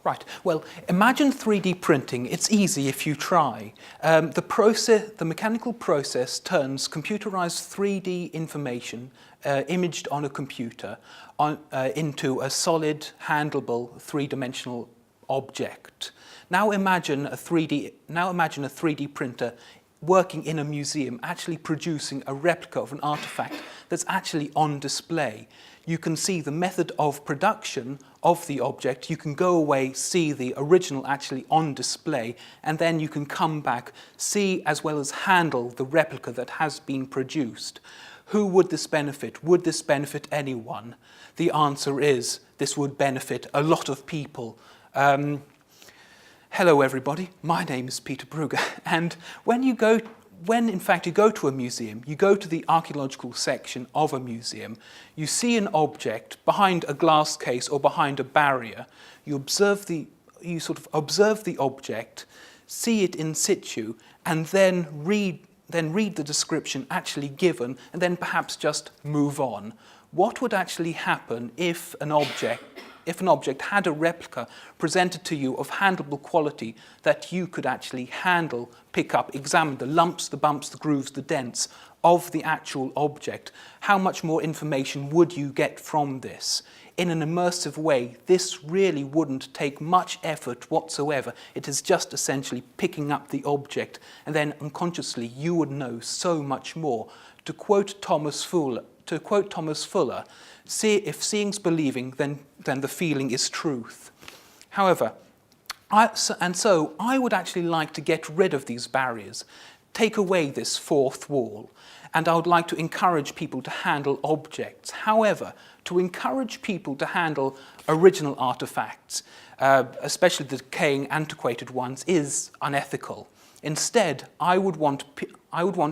Right, well, imagine 3D printing. It's easy if you try. The mechanical process turns computerized 3D information imaged on a computer into a solid, handleable, three-dimensional object. Now imagine a 3D printer working in a museum, actually producing a replica of an artifact that's actually on display. You can see the method of production of the object, you can go away, see the original actually on display, and then you can come back, see as well as handle the replica that has been produced. Who would this benefit? Would this benefit anyone? The answer is this would benefit a lot of people. Hello everybody, my name is Peter Brugger, and when in fact you go to a museum, you go to the archaeological section of a museum, you see an object behind a glass case or behind a barrier, you sort of observe the object, see it in situ, and then read the description actually given, and then perhaps just move on. What would actually happen if an object had a replica presented to you of handleable quality that you could actually handle, pick up, examine the lumps, the bumps, the grooves, the dents of the actual object? How much more information would you get from this? In an immersive way, this really wouldn't take much effort whatsoever. It is just essentially picking up the object, and then unconsciously you would know so much more. To quote Thomas Fuller, if seeing's believing, then the feeling is truth. However, I would actually like to get rid of these barriers, take away this fourth wall, and I would like to encourage people to handle objects. However, to encourage people to handle original artifacts, especially the decaying, antiquated ones, is unethical. Instead, I would want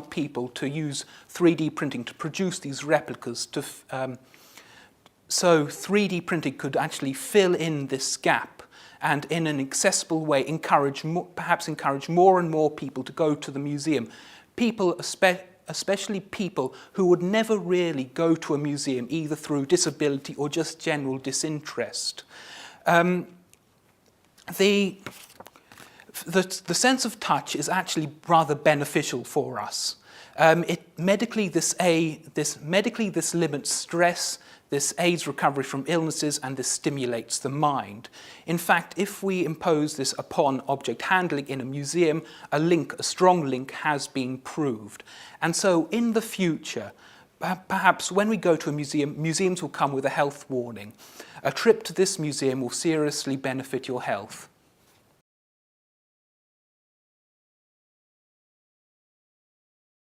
people to use 3D printing to produce these replicas so 3D printing could actually fill in this gap and in an accessible way perhaps encourage more and more people to go to the museum. People, especially people who would never really go to a museum either through disability or just general disinterest. The sense of touch is actually rather beneficial for us. Medically, this limits stress, this aids recovery from illnesses, and this stimulates the mind. In fact, if we impose this upon object handling in a museum, a strong link has been proved. And so in the future, perhaps when we go to a museum, museums will come with a health warning. A trip to this museum will seriously benefit your health.